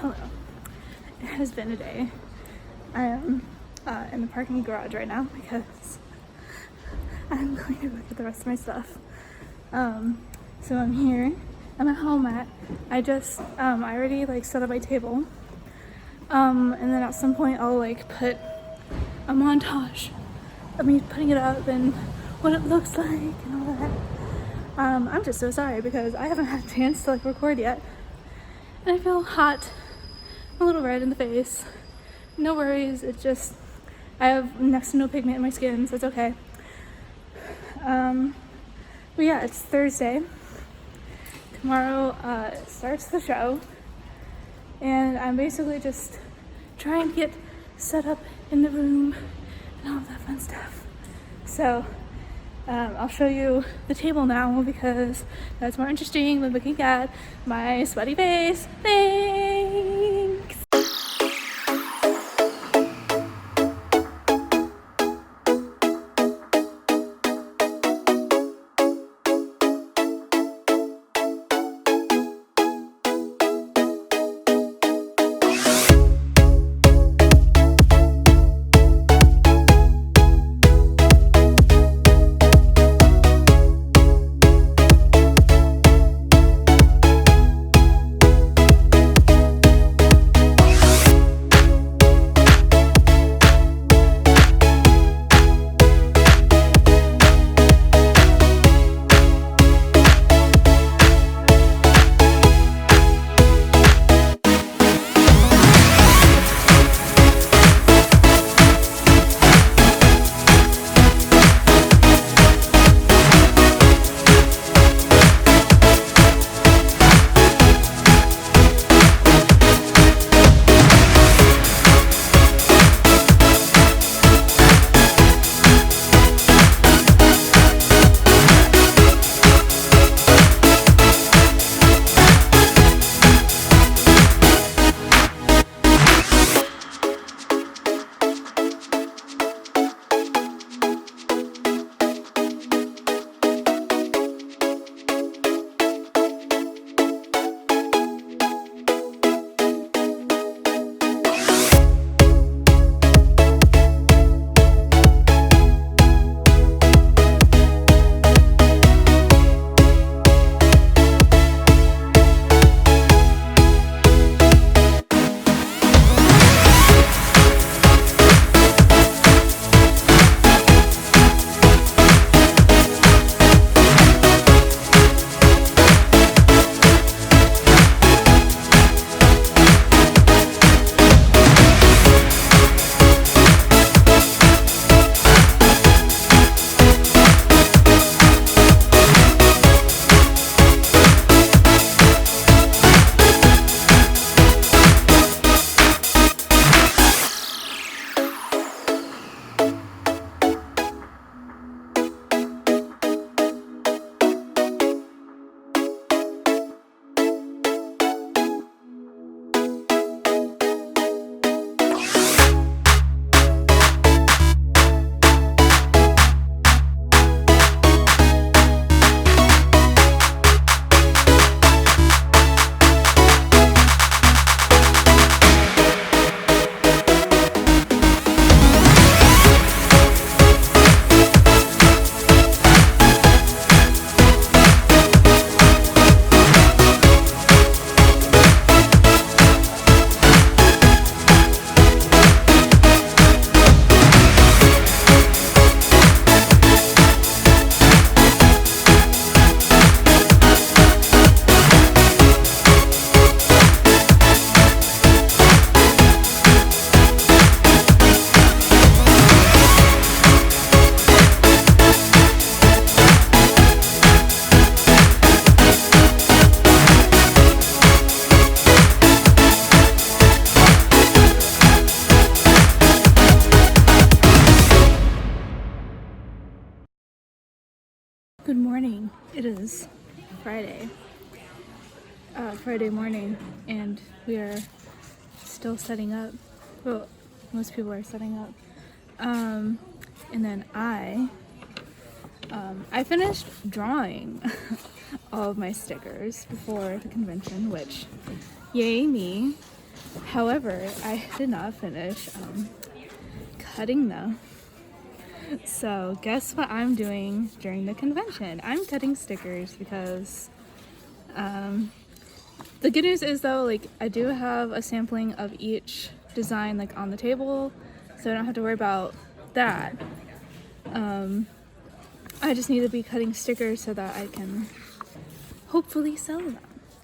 Hello. It has been a day. I am in the parking garage right now because I'm going to look at the rest of my stuff. So I'm here. I'm at home at. I already like set up my table. And then at some point I'll like put a montage of me putting it up and what it looks like and all that. I'm just so sorry because I haven't had a chance to like record yet. And I feel hot, a little red in the face. No worries, it's just, I have next to no pigment in my skin, so it's okay. But yeah, it's Thursday. Tomorrow starts the show. And I'm basically just trying to get set up in the room and all of that fun stuff. So I'll show you the table now because that's more interesting than looking at my sweaty face. Thanks! Good morning. It is Friday morning, and we are still setting up. Well, most people are setting up. And then I finished drawing all of my stickers before the convention, which, yay me. However, I did not finish cutting them. So guess what I'm doing during the convention? I'm cutting stickers because the good news is though, like, I do have a sampling of each design like on the table, so I don't have to worry about that. I just need to be cutting stickers so that I can hopefully sell them.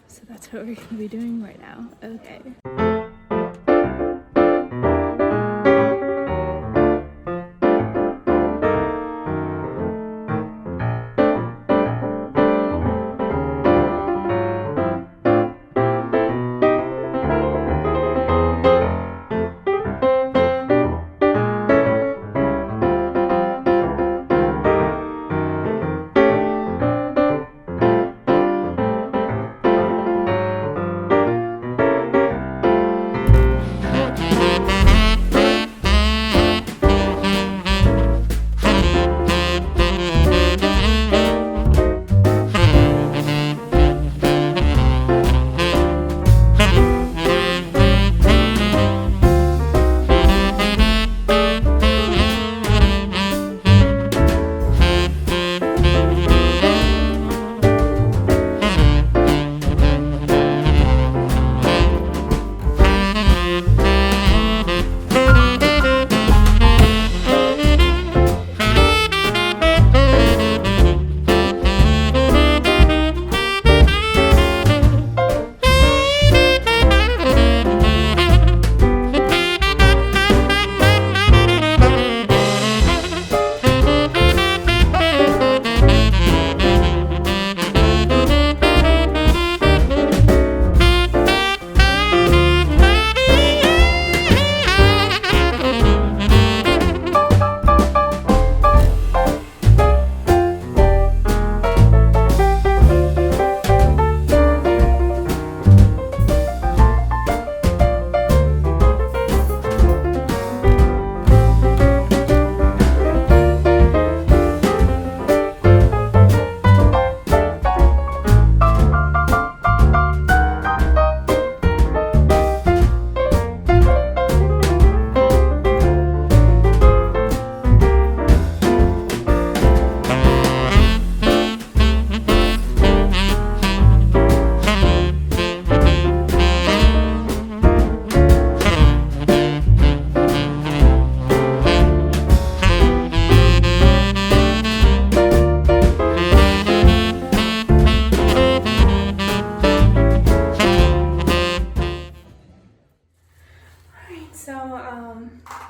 So that's what we're gonna be doing right now. Okay.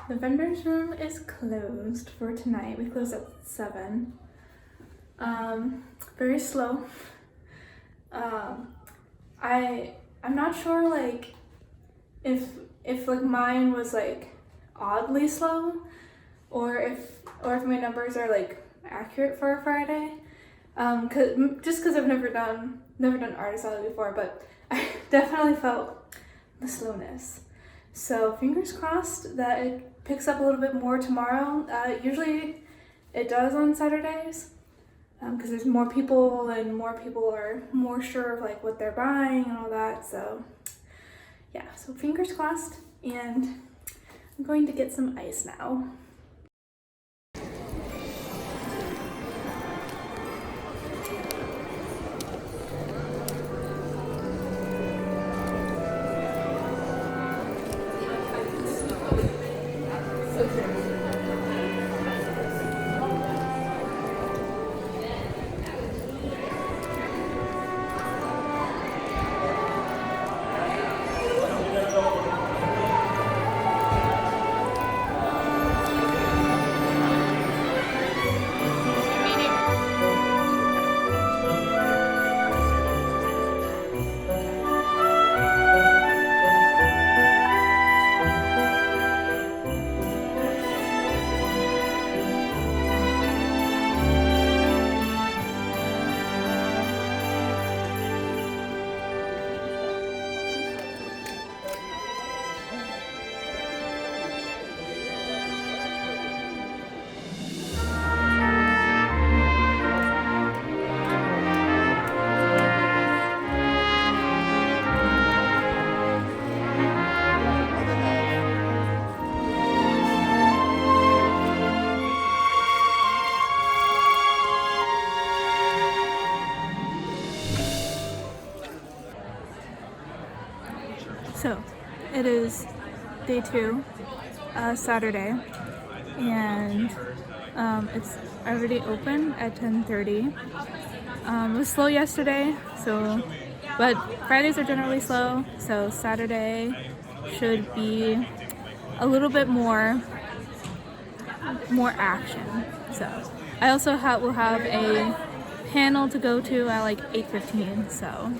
The vendor's room is closed for tonight. We close at 7. Very slow. I'm not sure like if like mine was like oddly slow or if my numbers are like accurate for a Friday. Just because I've never done Artist Alley before, but I definitely felt the slowness. So fingers crossed that it picks up a little bit more tomorrow. Usually it does on Saturdays because there's more people and more people are more sure of like what they're buying and all that. So yeah, so fingers crossed, and I'm going to get some ice now. So, it is day 2, Saturday, and it's already open at 10:30. It was slow yesterday, but Fridays are generally slow, so Saturday should be a little bit more action. So I also will have a panel to go to at like 8:15. So.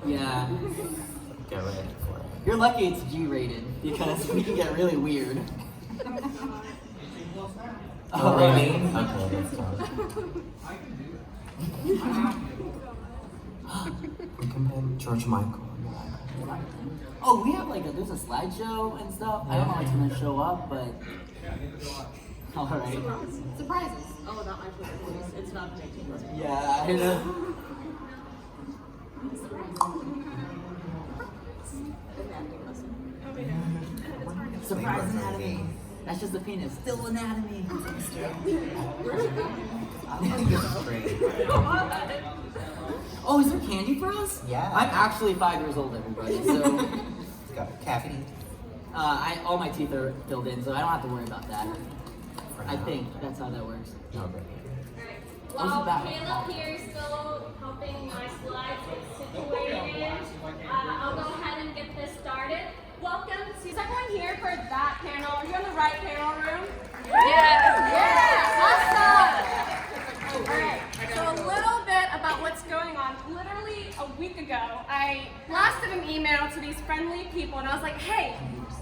Yeah. Get ready for it. You're lucky it's G-rated because we can get really weird. Oh, really? Okay, that's fine. We can play George Michael. Oh, we have there's a slideshow and stuff. I don't know what's gonna show up, but alright. Surprises. Oh, not my voice. It's not the 19th. Yeah, I know. Surprise anatomy. That's just the penis. Still anatomy. Oh, is there candy for us? Yeah. I'm actually 5 years old, everybody. So It's got caffeine. all my teeth are filled in, so I don't have to worry about that. I think that's how that works. Okay. While Caleb here is still helping my slides get situated, I'll go ahead and get this started. Welcome to, is everyone here for that panel? Are you in the right panel room? Yeah! Awesome! Alright, so a little bit about what's going on. Literally a week ago, I blasted an email to these friendly people and I was like, hey,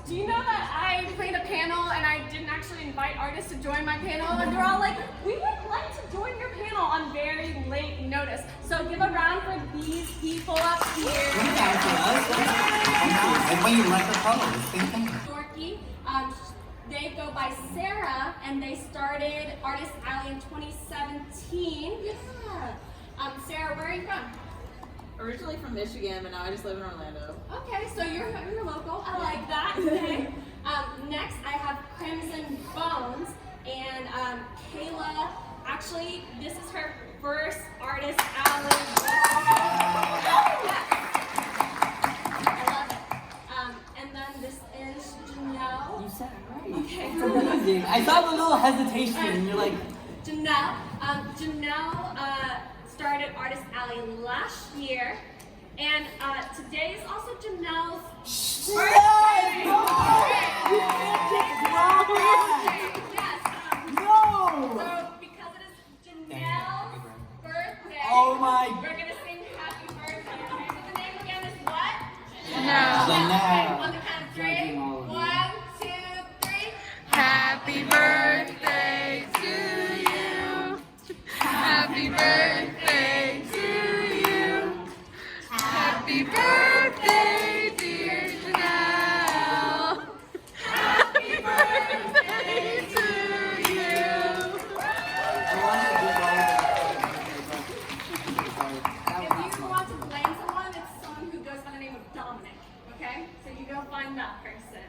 do you know that I played a panel and I didn't actually invite artists to join my panel? And they're all like, we would like to join your panel on very late notice. So give a round for these people up here. And when you like the colors, same thing. Dorky, they go by Sarah and they started Artist Alley in 2017. Yeah. Sarah, where are you from? Originally from Michigan, but now I just live in Orlando. Okay, so you're local. I like that. Okay. Next, I have Crimson Bones, and Kayla. Actually, this is her first Artist Alley. I love it. And then this is Janelle. You said it right. Okay. It's amazing. I saw the little hesitation, and you're like, Janelle. Janelle started Artist Alley last year, and today is also Janelle's birthday. Yes. no! So because it is Janelle's birthday, Oh my! we're gonna sing Happy Birthday. Okay, so the name again is what? Janelle. Okay, on the count of 3. Judging all of you. 1, 2, 3. Happy birthday to you. Happy birthday to you. Happy birthday, dear Janelle. person.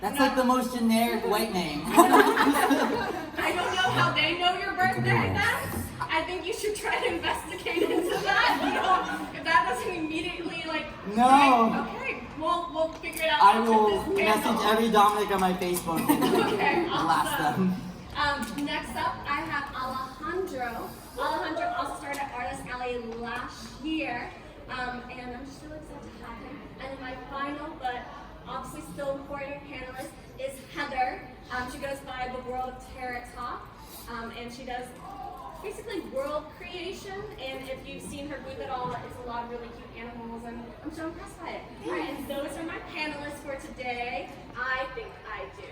That's like the most generic white name. I don't know how they know your birthday then. I think you should try to investigate into that. If that doesn't immediately like. No. Right? Okay, we'll figure it out. I after will this panel. message every Dominic on my Facebook and Okay, blast them. Next up, I have Alle.ndro. Alle.ndro also started at Artist Alley last year, and I'm just really excited to have him. And then my final, but obviously still important panelist is Heather. She goes by the World of Terra Talk, and she does basically world creation. And if you've seen her booth at all, it's a lot of really cute animals, and I'm so impressed by it. All right, and those are my panelists for today. I think I do.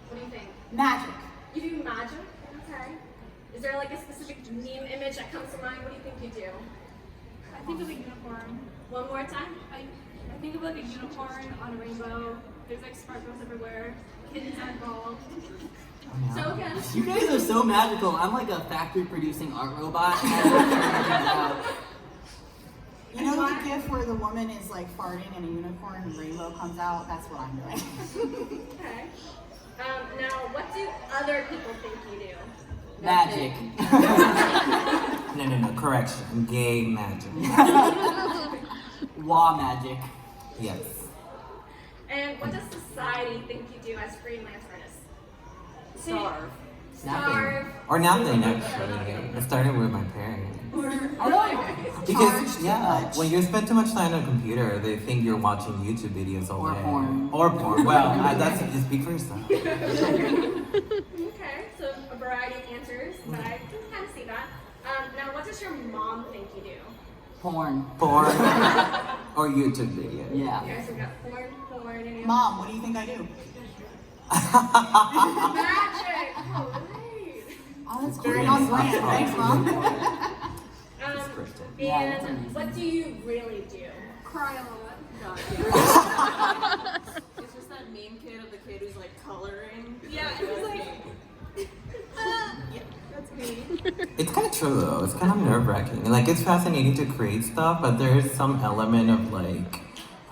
What do you think? Magic. You do magic? Okay. Is there like a specific meme image that comes to mind? What do you think you do? I think of a unicorn. One more time? I think of like a unicorn on a rainbow. There's like sparkles everywhere. Kittens are involved. So again, You guys are so magical. I'm like a factory producing art robot. You know the gif where the woman is like farting and a unicorn and rainbow comes out? That's what I'm doing. okay. Now, what do other people think you do? Magic. No, correction. Gay magic. Law magic. Yes. And what does society think you do as freelance artists? Starve. Starve. Or nothing, actually. It started with my parents. Because, when you spend too much time on a computer, they think you're watching YouTube videos all Or day. porn. Or porn. Well, that's you speak for yourself. Okay, so a variety of answers, but I can kind of see that. Now, what does your mom think you do? Porn. Porn. Or YouTube videos. Yeah. Okay, so we got porn, and you Mom, what do you think I do? magic. Oh, great. Oh, that's very on brand. Thanks, Mom. Christian. Yeah, that's And amazing. what do you really do? Cry a lot. It's just that meme kid of the kid who's like coloring. Yeah, it was like. That's me. It's kind of true though. It's kind of nerve-wracking. Like it's fascinating to create stuff, but there's some element of like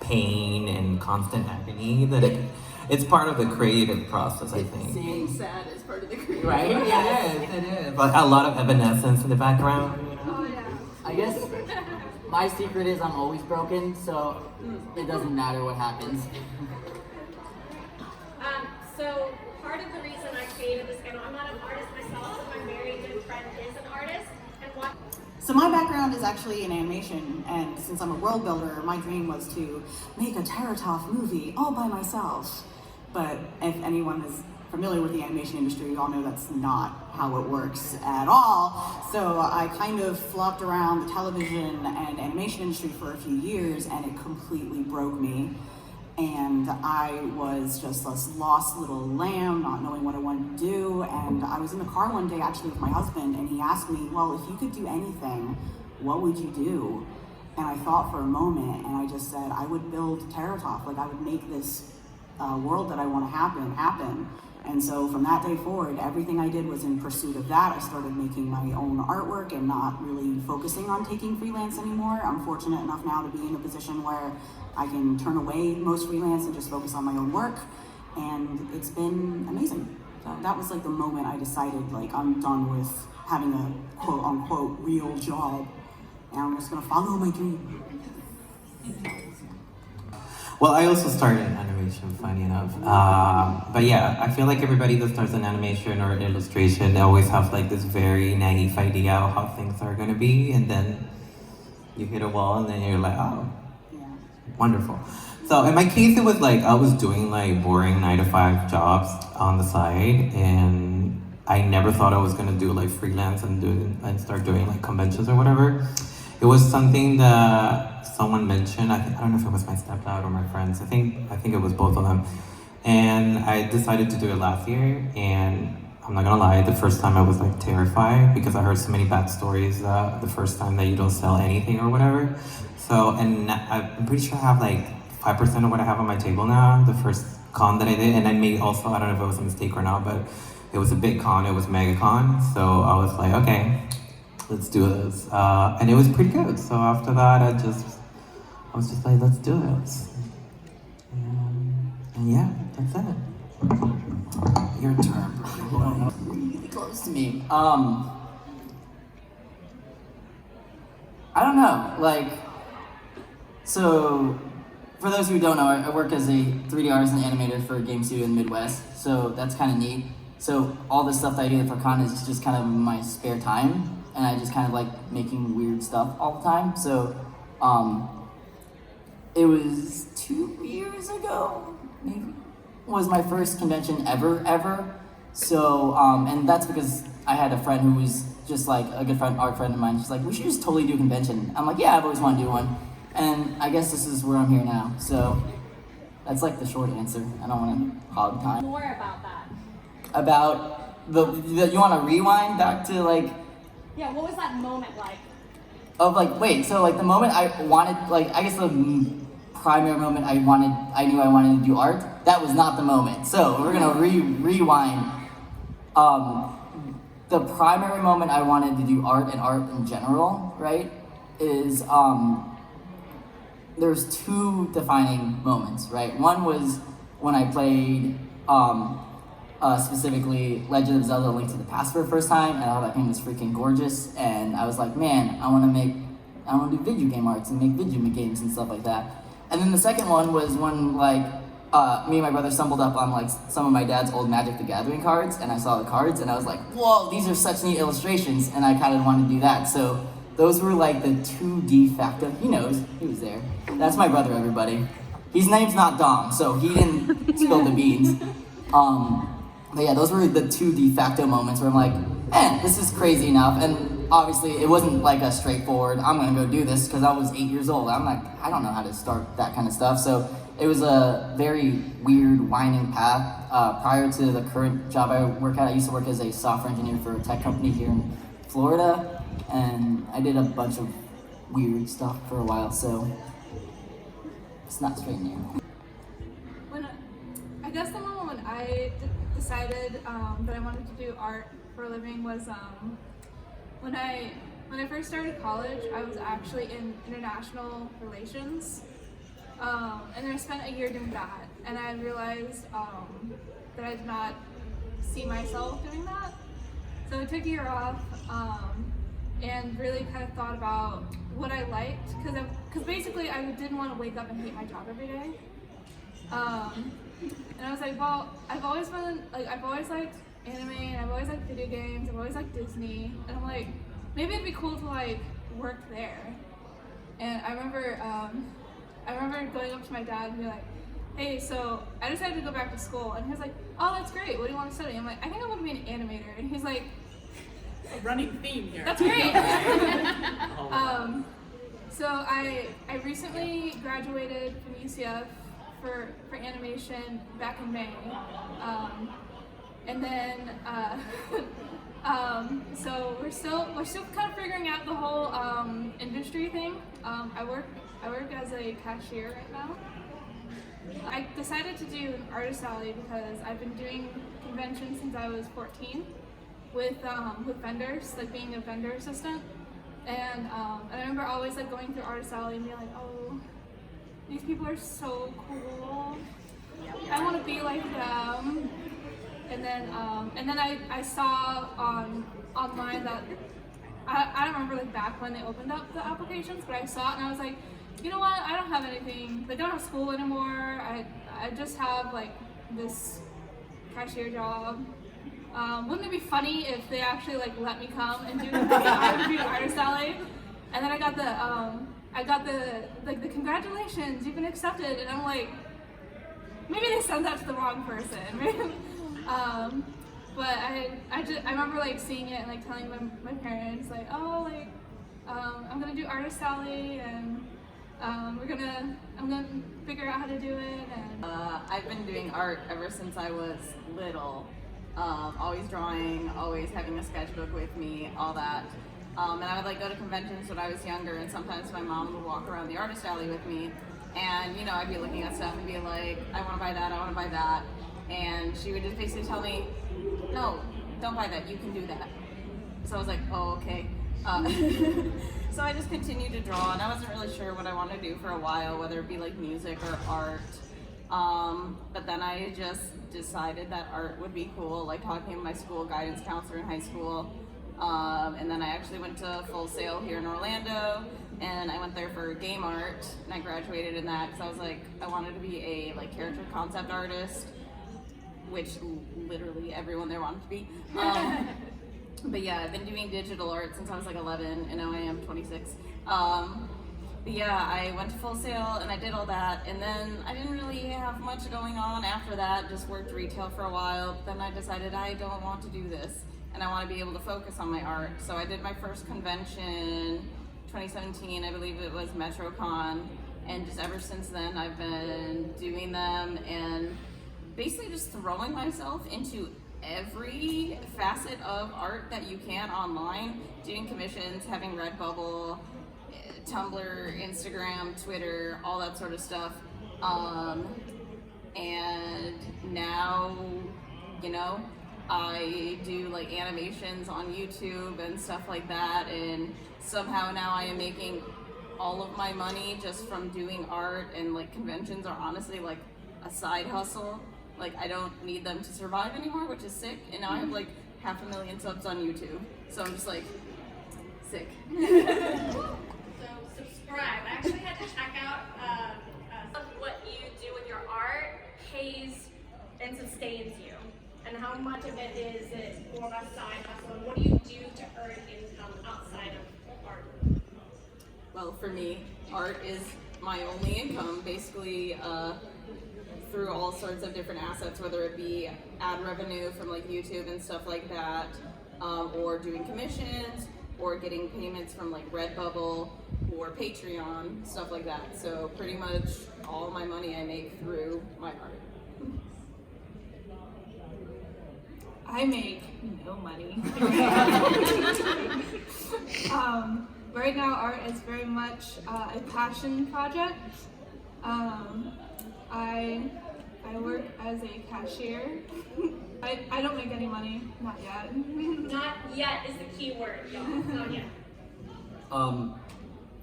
pain and constant agony that it's part of the creative process. I think. Being sad is part of the creative. Right? It is. But a lot of evanescence in the background. Oh yeah. I guess my secret is I'm always broken, so it doesn't matter what happens. So part of the reason I created this panel, I'm not an artist myself, but my very good friend is an artist, and what? So my background is actually in animation, and since I'm a world builder, my dream was to make a Terratoph movie all by myself. But if anyone is familiar with the animation industry, you all know that's not how it works at all. So I kind of flopped around the television and animation industry for a few years, and it completely broke me. And I was just this lost little lamb, not knowing what I wanted to do. And I was in the car one day actually with my husband, and he asked me, well, if you could do anything, what would you do? And I thought for a moment, and I just said, I would build Terratoph. Like I would make this world that I want to happen. And so from that day forward, everything I did was in pursuit of that. I started making my own artwork and not really focusing on taking freelance anymore. I'm fortunate enough now to be in a position where I can turn away most freelance and just focus on my own work. And it's been amazing. So that was like the moment I decided like I'm done with having a quote unquote real job. And I'm just gonna follow my dream. Well, I also started in animation, funny enough. But yeah, I feel like everybody that starts in animation or illustration, they always have like this very naive idea of how things are gonna be, and then you hit a wall, and then you're like, oh, Yeah. wonderful. So in my case, it was like I was doing like boring 9-to-5 jobs on the side, and I never thought I was gonna do like freelance and start doing like conventions or whatever. It was something that someone mentioned. I don't know if it was my stepdad or my friends. I think it was both of them. And I decided to do it last year. And I'm not gonna lie, the first time I was like terrified because I heard so many bad stories. The first time that you don't sell anything or whatever. So, and I'm pretty sure I have like 5% of what I have on my table now. The first con that I did, and I made also, I don't know if it was a mistake or not, but it was a big con. It was MegaCon. So I was like, okay, let's do this. And it was pretty good. So after that, I was just like, let's do it. And yeah, that's it. Your turn, bro. Really close to me. I don't know, like, so, for those who don't know, I work as a 3D artist and animator for a game studio in the Midwest, so that's kind of neat. So all the stuff that I do for con is just kind of my spare time, and I just kind of like making weird stuff all the time. So, it was 2 years ago, maybe, was my first convention ever. So, and that's because I had a friend who was just like a good friend, art friend of mine. She's like, we should just totally do a convention. I'm like, yeah, I've always wanted to do one. And I guess this is where I'm here now. So that's like the short answer. I don't want to hog time. More about that. About you want to rewind back to like, Yeah, what was that moment like? of like, wait, so like the moment I wanted, like, I guess the primary moment I knew I wanted to do art, that was not the moment. So we're gonna rewind. The primary moment I wanted to do art and art in general, right, is there's 2 defining moments, right? One was when I played specifically Legend of Zelda: Link to the Past for the first time, and I thought that game was freaking gorgeous, and I was like, man, I want to do video game arts and make video games and stuff like that. And then the second one was when like me and my brother stumbled up on like some of my dad's old Magic the Gathering cards, and I saw the cards and I was like, whoa, these are such neat illustrations, and I kind of wanted to do that. So those were like the 2 de facto, he knows, he was there. That's my brother, everybody. His name's not Dom, so he didn't spill the beans. But yeah, those were the 2 de facto moments where I'm like, this is crazy enough. And obviously it wasn't like a straightforward, I'm gonna go do this, because I was 8 years old. I'm like, I don't know how to start that kind of stuff. So it was a very weird, winding path. Prior to the current job I work at, I used to work as a software engineer for a tech company here in Florida. And I did a bunch of weird stuff for a while, so it's not straight now. I guess the moment when I decided that I wanted to do art for a living was when I first started college. I was actually in international relations, and then I spent a year doing that, and I realized that I did not see myself doing that. So I took a year off and really kind of thought about what I liked, because basically I didn't want to wake up and hate my job every day. And I was like, well, I've always liked anime, and I've always liked video games, I've always liked Disney, and I'm like, maybe it'd be cool to like work there. And I remember going up to my dad and being like, hey, so I decided to go back to school, and he was like, oh, that's great, what do you want to study? I'm like, I think I want to be an animator, and he's like, A running theme here. that's great. So I recently graduated from UCF for animation back in May, and then so we're still kind of figuring out the whole industry thing. I work as a cashier right now. I decided to do an artist alley because I've been doing conventions since I was 14 with vendors, like being a vendor assistant, and I remember always like going through artist alley and being like, oh, these people are so cool. I want to be like them. And then I saw online that I don't remember like back when they opened up the applications, but I saw it and I was like, you know what? I don't have anything. Like I don't have school anymore. I just have like this cashier job. Wouldn't it be funny if they actually like let me come and do the artist alley? And then I got the congratulations, you've been accepted, and I'm like, maybe they sent that to the wrong person. But I remember like seeing it and like telling my parents like, oh, like I'm gonna do artist alley, and I'm gonna figure out how to do it. And I've been doing art ever since I was little. Always drawing, always having a sketchbook with me, all that. And I would like go to conventions when I was younger, and sometimes my mom would walk around the artist alley with me, and you know, I'd be looking at stuff and be like, I want to buy that, I want to buy that, and she would just basically tell me, no, don't buy that, you can do that. So I was like, oh, okay. So I just continued to draw, and I wasn't really sure what I wanted to do for a while, whether it be like music or art. But then I just decided that art would be cool, like talking to my school guidance counselor in high school. And then I actually went to Full Sail here in Orlando, and I went there for game art, and I graduated in that because I was like, I wanted to be a like character concept artist, which literally everyone there wanted to be. But yeah, I've been doing digital art since I was like 11, and now I am 26. But yeah, I went to Full Sail and I did all that, and then I didn't really have much going on after that, just worked retail for a while. But then I decided I don't want to do this, and I want to be able to focus on my art. So I did my first convention, 2017, I believe it was MetroCon, and just ever since then I've been doing them and basically just throwing myself into every facet of art that you can online, doing commissions, having Redbubble, Tumblr, Instagram, Twitter, all that sort of stuff. And now, you know, I do like animations on YouTube and stuff like that, and somehow now I am making all of my money just from doing art, and like conventions are honestly like a side hustle. Like I don't need them to survive anymore, which is sick, and now I have like 500,000 subs on YouTube, so I'm just like sick. So subscribe. I actually had to check out what you do with your art pays and sustains you, and how much of it is it more of a side hustle, and what do you do to earn income outside of art? Well, for me, art is my only income, basically through all sorts of different assets, whether it be ad revenue from like YouTube and stuff like that, or doing commissions, or getting payments from like Redbubble or Patreon, stuff like that. So pretty much all my money I make through my art. I make no money. Right now, art is very much a passion project. I work as a cashier. I don't make any money, not yet. Not yet is the key word, y'all. Not yet.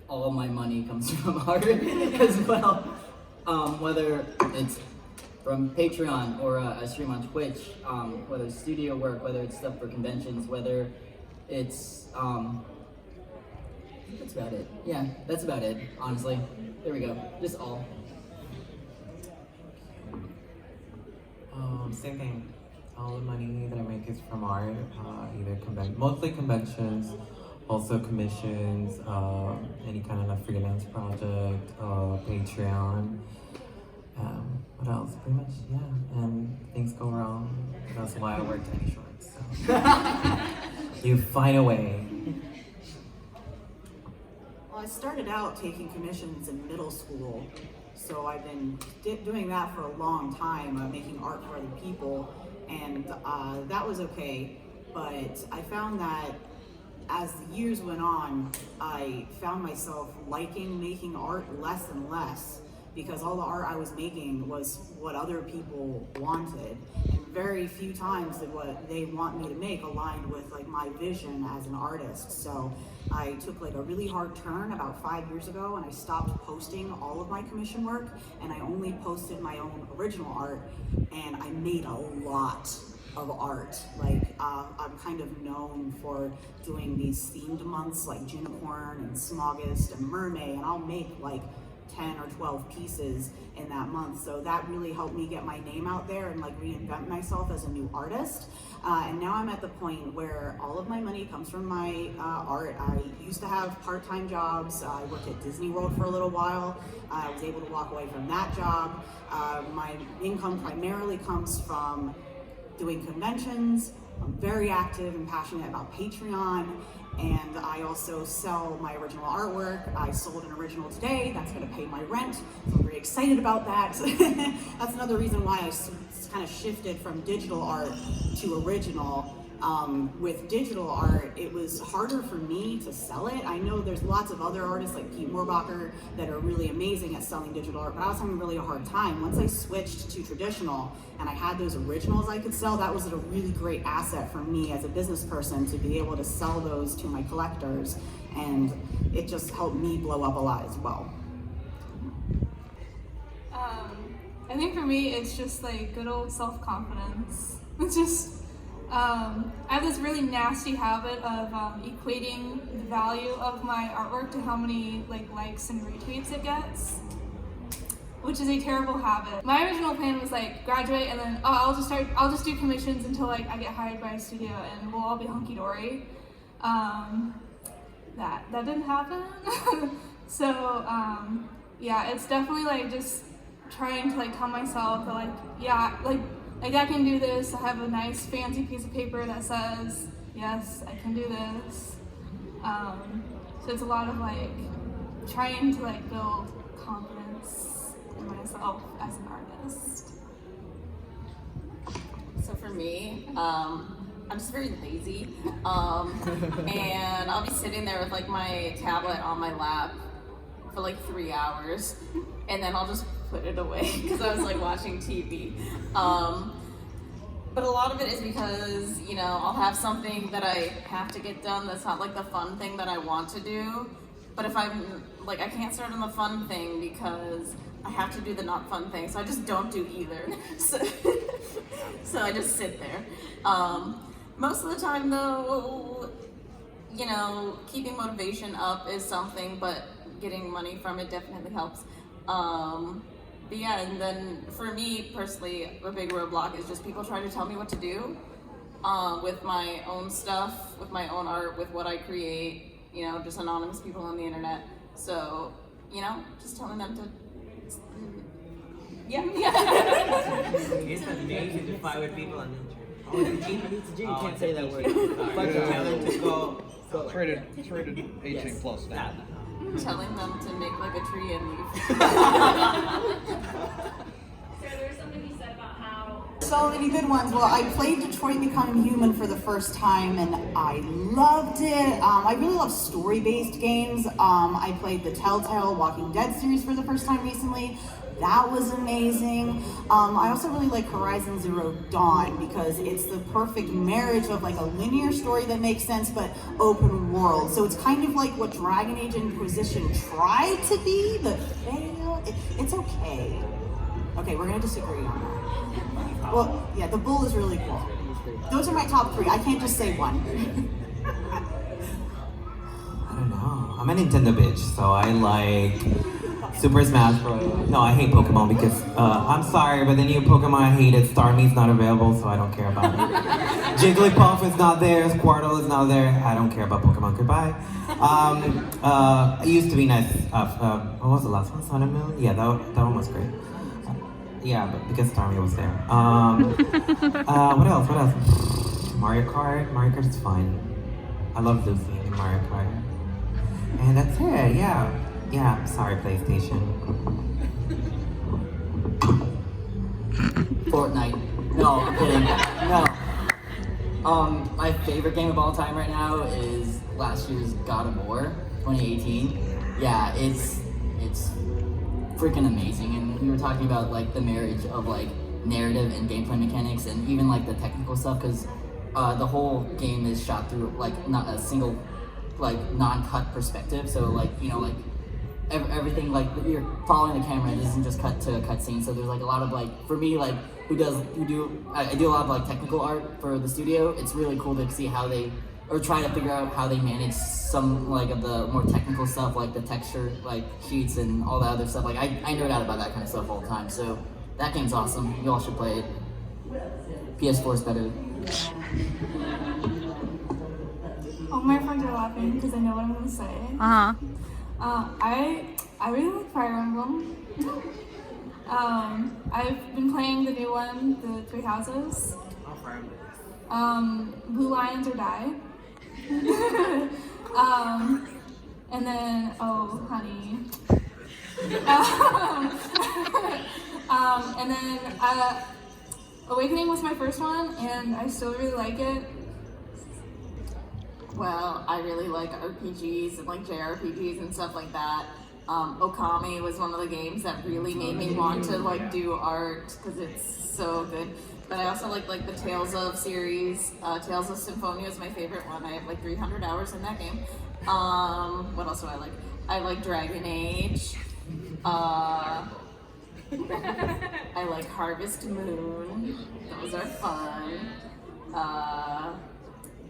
All my money comes from art as well. Whether it's from Patreon or I stream on Twitch, whether it's studio work, whether it's stuff for conventions, whether it's that's about it. Yeah, that's about it, honestly. There we go. Just all. Same thing. All the money that I make is from art, either mostly conventions, also commissions, any kind of freelance project, Patreon. What else? Pretty much, yeah. And things go wrong. That's why I wear tiny shorts. So. You find a way. Well, I started out taking commissions in middle school, so I've been doing that for a long time, making art for other people, and that was okay. But I found that as the years went on, I found myself liking making art less and less, because all the art I was making was what other people wanted, and very few times did what they want me to make aligned with like my vision as an artist. So I took like a really hard turn about 5 years ago, and I stopped posting all of my commission work, and I only posted my own original art, and I made a lot of art. Like I'm kind of known for doing these themed months like Unicorn and Smogist and Mermaid, and I'll make like 10 or 12 pieces in that month. So that really helped me get my name out there and like reinvent myself as a new artist. And now I'm at the point where all of my money comes from my art. I used to have part-time jobs. I worked at Disney World for a little while. I was able to walk away from that job. My income primarily comes from doing conventions. I'm very active and passionate about Patreon, and I also sell my original artwork. I sold an original today. That's going to pay my rent, so I'm very excited about that. That's another reason why I kind of shifted from digital art to original. With digital art, it was harder for me to sell it. I know there's lots of other artists like Pete Moorbacher that are really amazing at selling digital art, but I was having really a hard time. Once I switched to traditional and I had those originals I could sell, that was a really great asset for me as a business person to be able to sell those to my collectors, and it just helped me blow up a lot as well. I I think for me, it's just like good old self-confidence. It's just, I have this really nasty habit of equating the value of my artwork to how many likes and retweets it gets, which is a terrible habit. My original plan was like graduate and then I'll just do commissions until like I get hired by a studio and we'll all be hunky-dory. That didn't happen. So yeah, it's definitely like just trying to like tell myself that like, yeah, like I can do this. I have a nice fancy piece of paper that says, yes, I can do this. So it's a lot of like trying to like build confidence in myself as an artist. So for me, I'm just very lazy, and I'll be sitting there with like my tablet on my lap for like 3 hours, and then I'll just put it away because I was like watching TV. But a lot of it is because, you know, I'll have something that I have to get done that's not like the fun thing that I want to do. But if I'm like, I can't start on the fun thing because I have to do the not fun thing, so I just don't do either. So I just sit there. Most of the time though, you know, keeping motivation up is something, but getting money from it definitely helps. But yeah, and then for me personally, a big roadblock is just people trying to tell me what to do with my own stuff, with my own art, with what I create, you know, just anonymous people on the internet. So, you know, just telling them to, yeah. It's amazing to fight with people on the internet. Oh, it's a G. You can't say that word. Tell them to go. Traded 18 plus now. Telling them to make like a tree and leave. So there's something you said about how So many good ones. Well, I played Detroit Become Human for the first time and I loved it. I really love story-based games. I played the Telltale Walking Dead series for the first time recently. That was amazing. I also really like Horizon Zero Dawn because it's the perfect marriage of like a linear story that makes sense but open world. So it's kind of like what Dragon Age Inquisition tried to be but failed. It's okay. Okay, we're gonna disagree on that. Well, yeah, the Bull is really cool. Those are my top 3. I can't just say one. I don't know. I'm a Nintendo bitch, so I like Super Smash Bros. No, I hate Pokemon because, I'm sorry, but the new Pokemon I hated, Starmie's not available, so I don't care about it. Jigglypuff is not there, Squirtle is not there, I don't care about Pokemon, goodbye. It used to be nice, what was the last one, Sun and Moon? Yeah, that one was great. Yeah, but because Starmie was there. What else? Mario Kart is fun. I love Lucy in Mario Kart. And that's it, yeah. Yeah, sorry, PlayStation. Fortnite. No, I'm kidding. No. My favorite game of all time right now is last year's God of War, 2018. Yeah, it's freaking amazing. And we were talking about like the marriage of like narrative and gameplay mechanics, and even like the technical stuff, because the whole game is shot through like not a single like non-cut perspective. So like, you know, like everything, like you're following the camera, it isn't just cut to a cutscene. So there's like a lot of like, for me, like I do a lot of like technical art for the studio. It's really cool to see how they, or try to figure out how they manage some like of the more technical stuff, like the texture like sheets and all that other stuff. Like I nerd out about that kind of stuff all the time. So that game's awesome. You all should play it. PS4 is better. All my friends are laughing because I know what I'm gonna say. I really like Fire Emblem. I've been playing the new one, the 3 Houses. Blue Lions or Die. And then, oh, honey. And then, Awakening was my first one, and I still really like it. Well, I really like RPGs and like JRPGs and stuff like that. Okami was one of the games that really made me want to like do art because it's so good. But I also like the Tales of series. Tales of Symphonia is my favorite one. I have like 300 hours in that game. What else do I like? I like Dragon Age. I like Harvest Moon. Those are fun.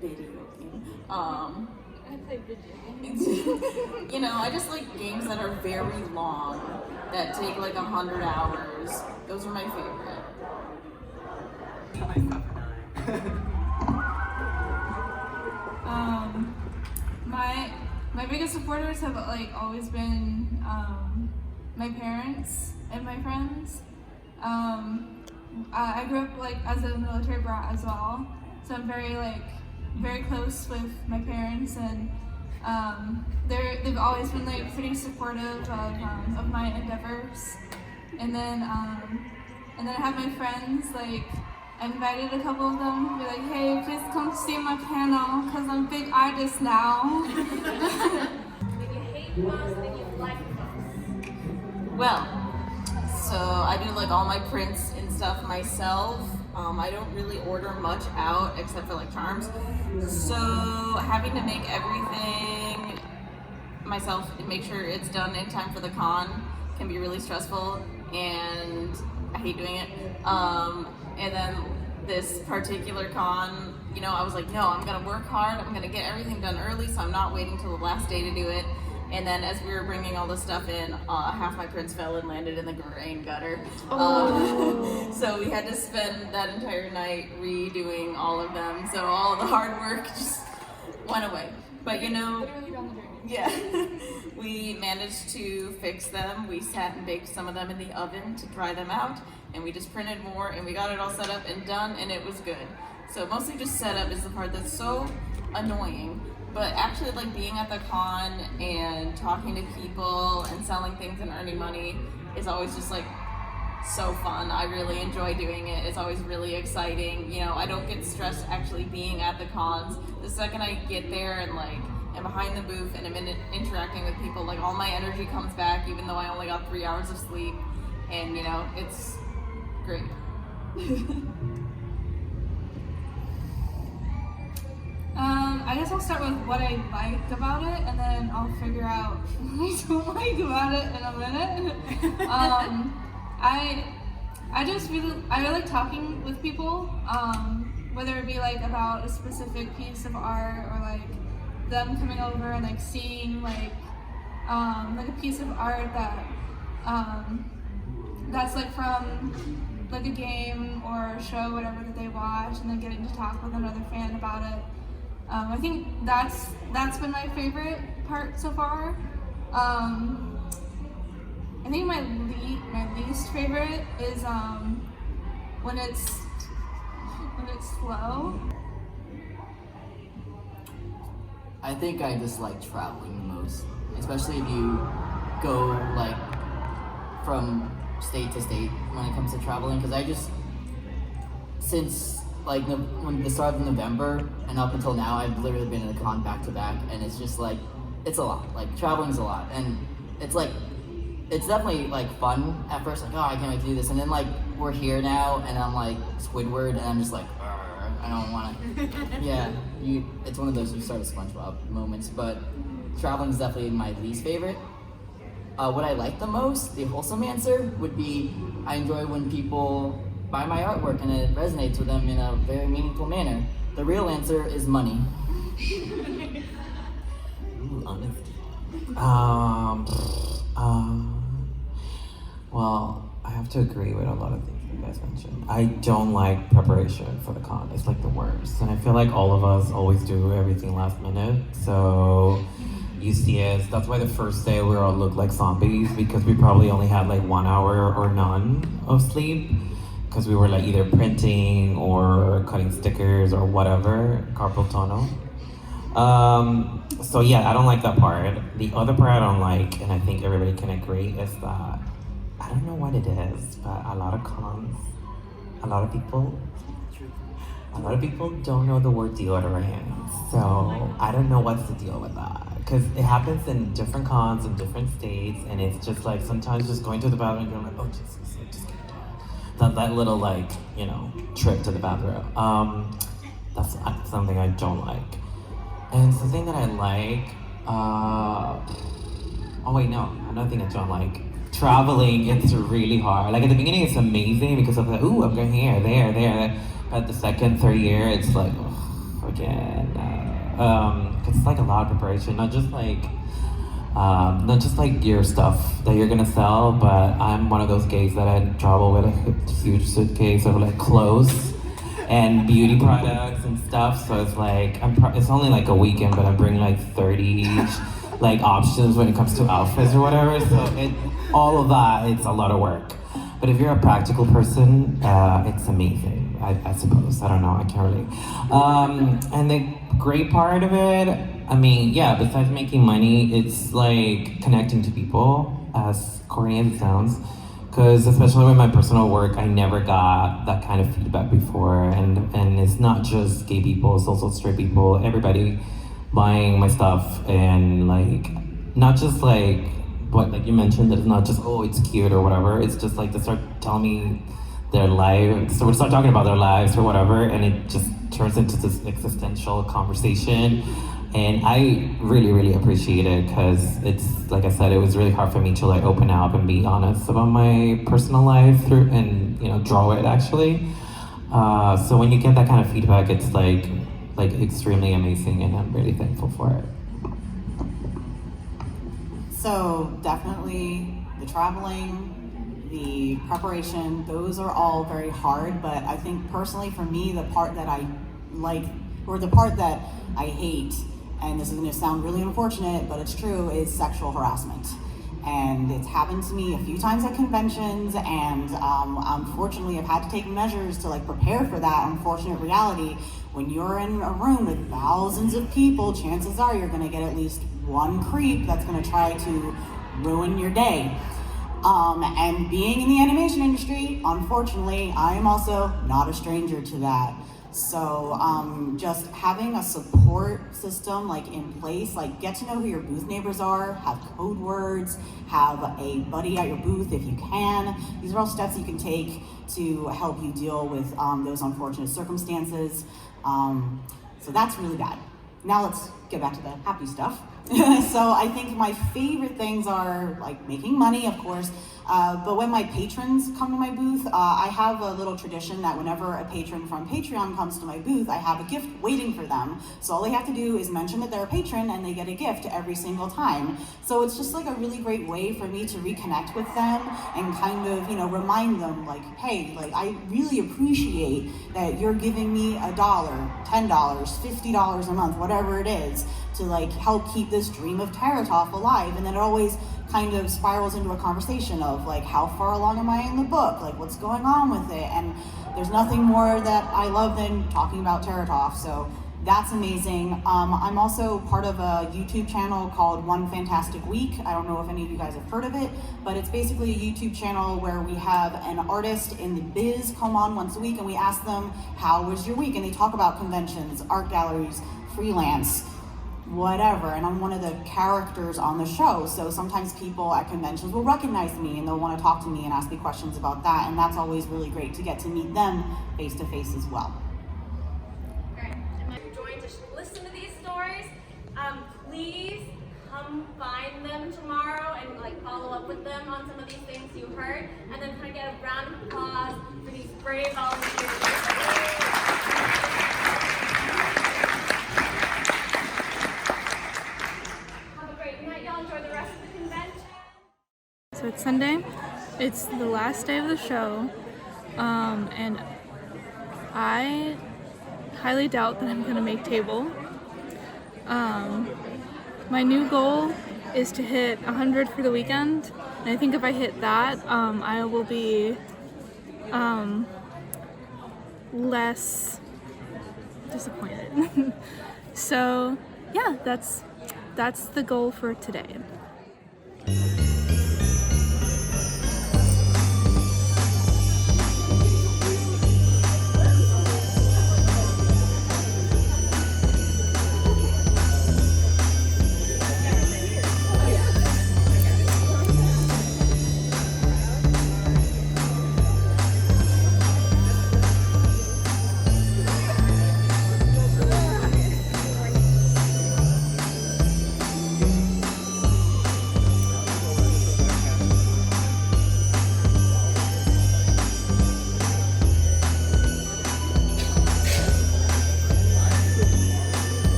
Video game. I play video games. You know, I just like games that are very long, that take like 100 hours. Those are my favorite. My biggest supporters have like always been my parents and my friends. I grew up like as a military brat as well, so I'm very close with my parents, and they've always been like pretty supportive of my endeavors. And then I have my friends, like I invited a couple of them to be like, hey, please come see my panel because I'm a big artist now. Did you hate most? Did you like most? Well, so I do like all my prints and stuff myself. I don't really order much out except for like charms. So having to make everything myself and make sure it's done in time for the con can be really stressful, and I hate doing it. And then this particular con, you know, I was like, no, I'm gonna work hard. I'm gonna get everything done early, so I'm not waiting till the last day to do it. And then as we were bringing all the stuff in, half my prints fell and landed in the grain gutter. So we had to spend that entire night redoing all of them. So all of the hard work just went away. But you know, yeah, we managed to fix them. We sat and baked some of them in the oven to dry them out, and we just printed more, and we got it all set up and done, and it was good. So mostly just setup is the part that's so annoying. But actually, like being at the con and talking to people and selling things and earning money is always just like so fun. I really enjoy doing it. It's always really exciting. You know, I don't get stressed actually being at the cons. The second I get there and like am behind the booth and I'm interacting with people, like all my energy comes back, even though I only got 3 hours of sleep. And you know, it's great. I guess I'll start with what I like about it, and then I'll figure out what I don't like about it in a minute. I really like talking with people, whether it be like about a specific piece of art or like them coming over and like seeing like a piece of art that that's like from like a game or a show, whatever that they watch, and then getting to talk with another fan about it. I think that's been my favorite part so far. I think my least favorite is when it's slow. I think I just like traveling the most, especially if you go like from state to state when it comes to traveling, because I just, since like when the start of November and up until now, I've literally been in a con back to back, and it's just like, it's a lot. Like traveling's a lot, and it's like, it's definitely like fun at first, like, oh, I can't wait to do this, and then like we're here now, and I'm like Squidward, and I'm just like, I don't want to. Yeah, it's one of those you start with SpongeBob moments, but traveling's definitely my least favorite. What I like the most, the wholesome answer, would be I enjoy when people buy my artwork and it resonates with them in a very meaningful manner. The real answer is money. Ooh, honesty. Well, I have to agree with a lot of things you guys mentioned. I don't like preparation for the con. It's like the worst. And I feel like all of us always do everything last minute. So you see us, that's why the first day we all look like zombies, because we probably only had like 1 hour or none of sleep. Because we were like either printing or cutting stickers or whatever, carpal tunnel. So yeah, I don't like that part. The other part I don't like, and I think everybody can agree, is that I don't know what it is, but a lot of cons, a lot of people don't know the word deodorant. So I don't know what's the deal with that. Because it happens in different cons in different states, and it's just like sometimes just going to the bathroom and going like, oh Jesus, like, just get it done. That little like, you know, trip to the bathroom. That's something I don't like. And something that I like, oh wait, no, another thing I don't like, traveling, it's really hard. Like at the beginning, it's amazing because I'm like, ooh, I'm going here, there. But the second, third year, it's like, oh, again. It's like a lot of preparation, not just like your stuff that you're gonna sell, but I'm one of those gays that I travel with a huge suitcase of like clothes and beauty products and stuff. So it's like it's only like a weekend, but I bring like 30 like options when it comes to outfits or whatever. So all of that, it's a lot of work. But if you're a practical person, it's amazing. I suppose. I don't know. I can't really. And the great part of it, I mean, yeah, besides making money, it's like connecting to people, as corny as it sounds. Because especially with my personal work, I never got that kind of feedback before. And it's not just gay people, it's also straight people, everybody buying my stuff. And like, not just like, what like you mentioned, that it's not just, oh, it's cute or whatever. It's just like they start telling me their life. So we start talking about their lives or whatever, and it just turns into this existential conversation. And I really, really appreciate it because it's, like I said, it was really hard for me to like open up and be honest about my personal life through and, you know, draw it actually. So when you get that kind of feedback, it's like extremely amazing, and I'm really thankful for it. So definitely the traveling, the preparation, those are all very hard, but I think personally for me, the part that I like, or the part that I hate, and this is gonna sound really unfortunate, but it's true, is sexual harassment. And it's happened to me a few times at conventions, and unfortunately I've had to take measures to like prepare for that unfortunate reality. When you're in a room with thousands of people, chances are you're gonna get at least one creep that's gonna try to ruin your day. And being in the animation industry, unfortunately, I am also not a stranger to that. So just having a support system like in place, like get to know who your booth neighbors are, have code words, have a buddy at your booth if you can. These are all steps you can take to help you deal with those unfortunate circumstances. So that's really bad. Now let's get back to the happy stuff. So I think my favorite things are like making money, of course, but when my patrons come to my booth, I have a little tradition that whenever a patron from Patreon comes to my booth, I have a gift waiting for them. So all they have to do is mention that they're a patron and they get a gift every single time. So it's just like a really great way for me to reconnect with them and kind of, you know, remind them like, hey, like I really appreciate that you're giving me $1, $10, $50 a month, whatever it is, to like help keep this dream of Teratoff alive. And then it always kind of spirals into a conversation of like, how far along am I in the book? Like what's going on with it? And there's nothing more that I love than talking about Teratoff. So that's amazing. I'm also part of a YouTube channel called One Fantastic Week. I don't know if any of you guys have heard of it, but it's basically a YouTube channel where we have an artist in the biz come on once a week and we ask them, how was your week? And they talk about conventions, art galleries, freelance, whatever, and I'm one of the characters on the show, so sometimes people at conventions will recognize me and they'll want to talk to me and ask me questions about that, and that's always really great to get to meet them face to face as well. Great. And if you're joined to listen to these stories, please come find them tomorrow and like follow up with them on some of these things you heard, and then kind of get a round of applause for these brave volunteers. So it's Sunday, it's the last day of the show, and I highly doubt that I'm gonna make table. My new goal is to hit 100 for the weekend, and I think if I hit that, I will be less disappointed. So yeah, that's the goal for today.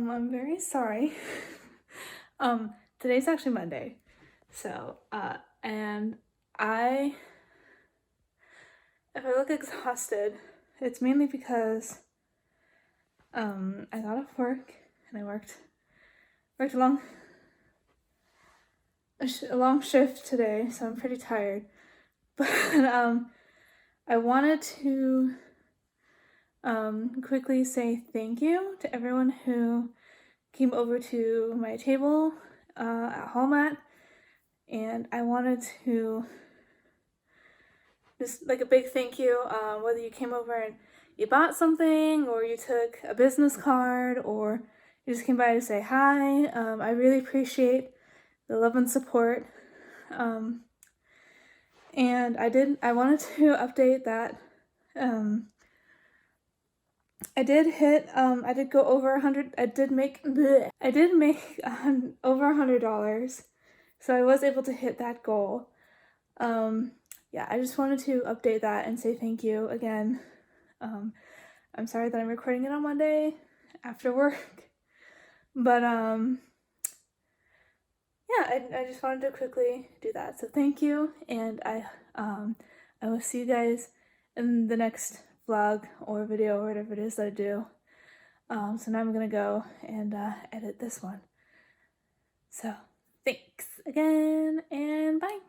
I'm very sorry. Today's actually Monday. So, and if I look exhausted, it's mainly because, I got off work and I worked a long shift today, so I'm pretty tired. But, I wanted to, quickly say thank you to everyone who came over to my table at Hallmat, and I wanted to just like a big thank you, whether you came over and you bought something, or you took a business card, or you just came by to say hi. I really appreciate the love and support. And I wanted to update that I did go over 100. I did make over $100, so I was able to hit that goal. Yeah, I just wanted to update that and say thank you again. I'm sorry that I'm recording it on Monday after work, but yeah, I just wanted to quickly do that. So thank you, and I will see you guys in the next vlog or video or whatever it is that I do. So now I'm gonna go and edit this one. So thanks again, and bye.